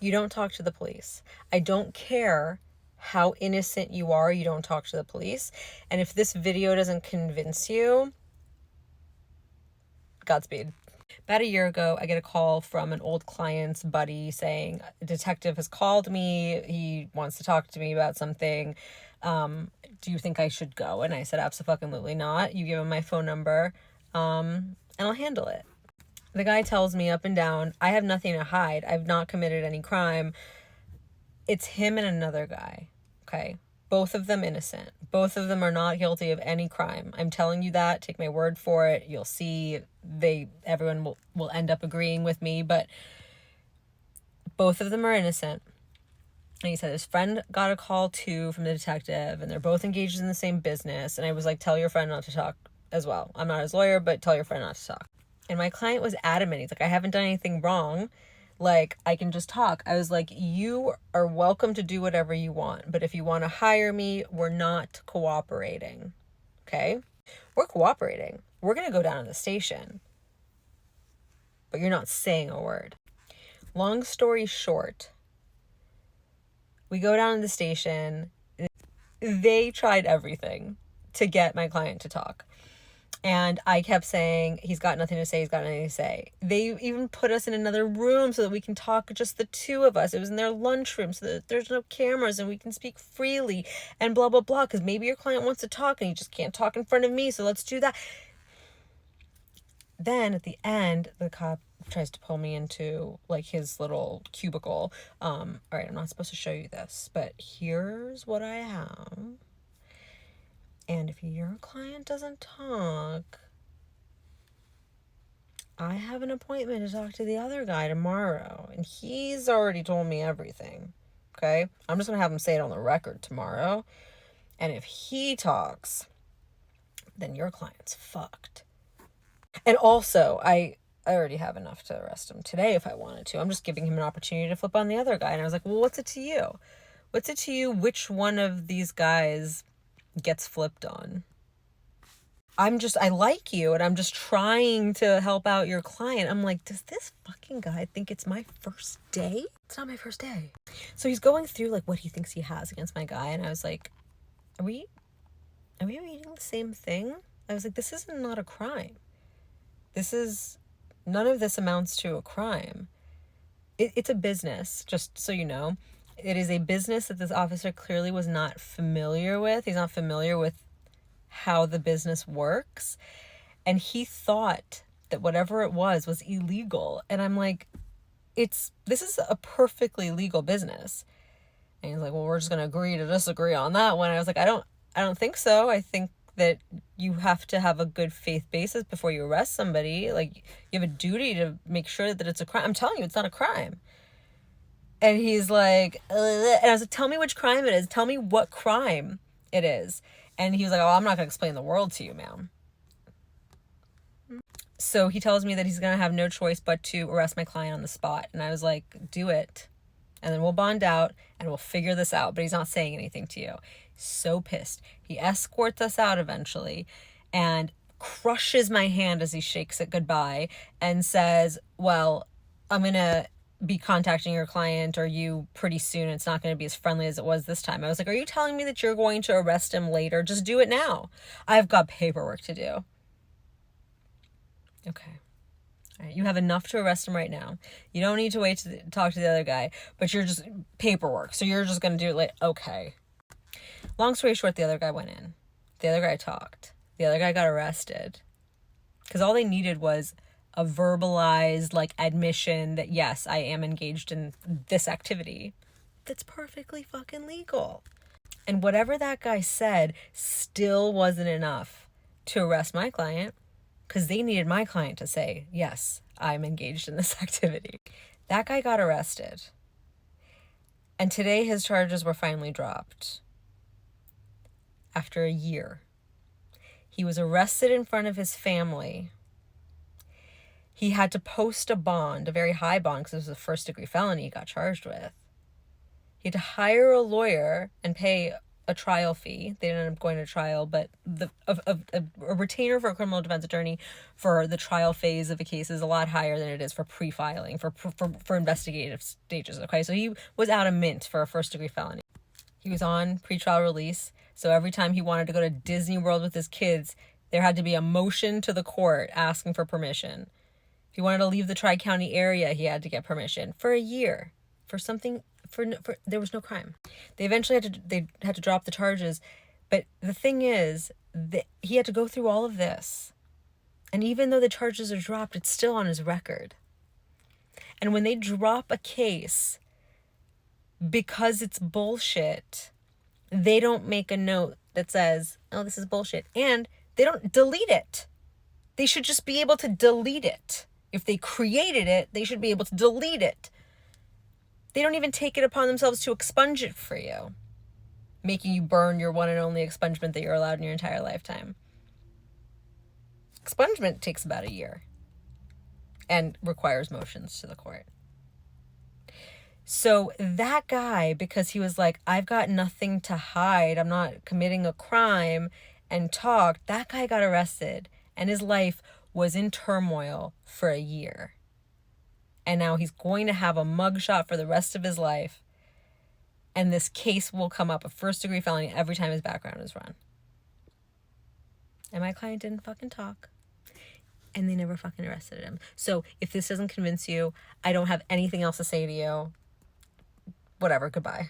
you don't talk to the police. I don't care how innocent you are, you don't talk to the police. And if this video doesn't convince you, Godspeed. About a year ago, I get a call from an old client's buddy saying, a detective has called me. He wants to talk to me about something. Do you think I should go? And I said, absolutely not. You give him my phone number, and I'll handle it. The guy tells me up and down, I have nothing to hide. I've not committed any crime. It's him and another guy. Okay. Both of them innocent. Both of them are not guilty of any crime. I'm telling you that. Take my word for it. You'll see everyone will end up agreeing with me, but both of them are innocent. And he said his friend got a call too from the detective, and they're both engaged in the same business. And I was like, tell your friend not to talk as well. I'm not his lawyer, but tell your friend not to talk. And my client was adamant. He's like, I haven't done anything wrong. Like, I can just talk. I was like, you are welcome to do whatever you want, but if you want to hire me, we're not cooperating. Okay? We're cooperating. We're going to go down to the station, but you're not saying a word. Long story short, we go down to the station. They tried everything to get my client to talk. And I kept saying, he's got nothing to say, he's got nothing to say. They even put us in another room so that we can talk, just the two of us. It was in their lunchroom so that there's no cameras and we can speak freely and blah, blah, blah. Because maybe your client wants to talk and he just can't talk in front of me, so let's do that. Then at the end, the cop tries to pull me into like his little cubicle. All right, I'm not supposed to show you this, but here's what I have. And if your client doesn't talk, I have an appointment to talk to the other guy tomorrow, and he's already told me everything. Okay? I'm just going to have him say it on the record tomorrow. And if he talks, then your client's fucked. And also, I already have enough to arrest him today if I wanted to. I'm just giving him an opportunity to flip on the other guy. And I was like, well, what's it to you? What's it to you which one of these guys gets flipped on? I like you and I'm just trying to help out your client. I'm like, does this fucking guy think it's my first day? It's not my first day. So he's going through like what he thinks he has against my guy. And I was like, are we reading the same thing? I was like, this is not a crime. None of this amounts to a crime. It's a business, just so you know. It is a business that this officer clearly was not familiar with. He's not familiar with how the business works, and he thought that whatever it was illegal. And I'm like, this is a perfectly legal business. And he's like, well, we're just gonna agree to disagree on that one. I was like, I don't think so. I think that you have to have a good faith basis before you arrest somebody. Like, you have a duty to make sure that it's a crime. I'm telling you, it's not a crime. And he's like, ugh. And I was like, tell me which crime it is. Tell me what crime it is. And he was like, oh, I'm not going to explain the world to you, ma'am. So he tells me that he's going to have no choice but to arrest my client on the spot. And I was like, do it. And then we'll bond out and we'll figure this out. But he's not saying anything to you. He's so pissed. He escorts us out eventually and crushes my hand as he shakes it goodbye and says, well, I'm going to be contacting your client or you pretty soon. It's not going to be as friendly as it was this time. I was like, are you telling me that you're going to arrest him later? Just do it now. I've got paperwork to do. Okay. All right. You have enough to arrest him right now. You don't need to wait to talk to the other guy, but you're just paperwork. So you're just going to do it like, okay. Long story short, the other guy went in. The other guy talked. The other guy got arrested. Because all they needed was a verbalized like admission that yes, I am engaged in this activity that's perfectly fucking legal. And whatever that guy said still wasn't enough to arrest my client, because they needed my client to say, yes, I'm engaged in this activity. That guy got arrested. And today his charges were finally dropped. After a year. He was arrested in front of his family. He had to post a bond, a very high bond, because it was a first-degree felony he got charged with. He had to hire a lawyer and pay a trial fee. They didn't end up going to trial, but a retainer for a criminal defense attorney for the trial phase of a case is a lot higher than it is for pre-filing, for investigative stages. Okay, so he was out of mint for a first-degree felony. He was on pretrial release, so every time he wanted to go to Disney World with his kids, there had to be a motion to the court asking for permission. If he wanted to leave the Tri-County area, he had to get permission for a year for something. For there was no crime. They eventually had to drop the charges, but the thing is that he had to go through all of this, and even though the charges are dropped, it's still on his record. And when they drop a case because it's bullshit, they don't make a note that says, "Oh, this is bullshit," and they don't delete it. They should just be able to delete it. If they created it, they should be able to delete it. They don't even take it upon themselves to expunge it for you, making you burn your one and only expungement that you're allowed in your entire lifetime. Expungement takes about a year and requires motions to the court. So that guy, because he was like, I've got nothing to hide, I'm not committing a crime, and talked, that guy got arrested, and his life was in turmoil for a year. And now he's going to have a mugshot for the rest of his life. And this case will come up, a first-degree felony, every time his background is run. And my client didn't fucking talk. And they never fucking arrested him. So if this doesn't convince you, I don't have anything else to say to you. Whatever, goodbye.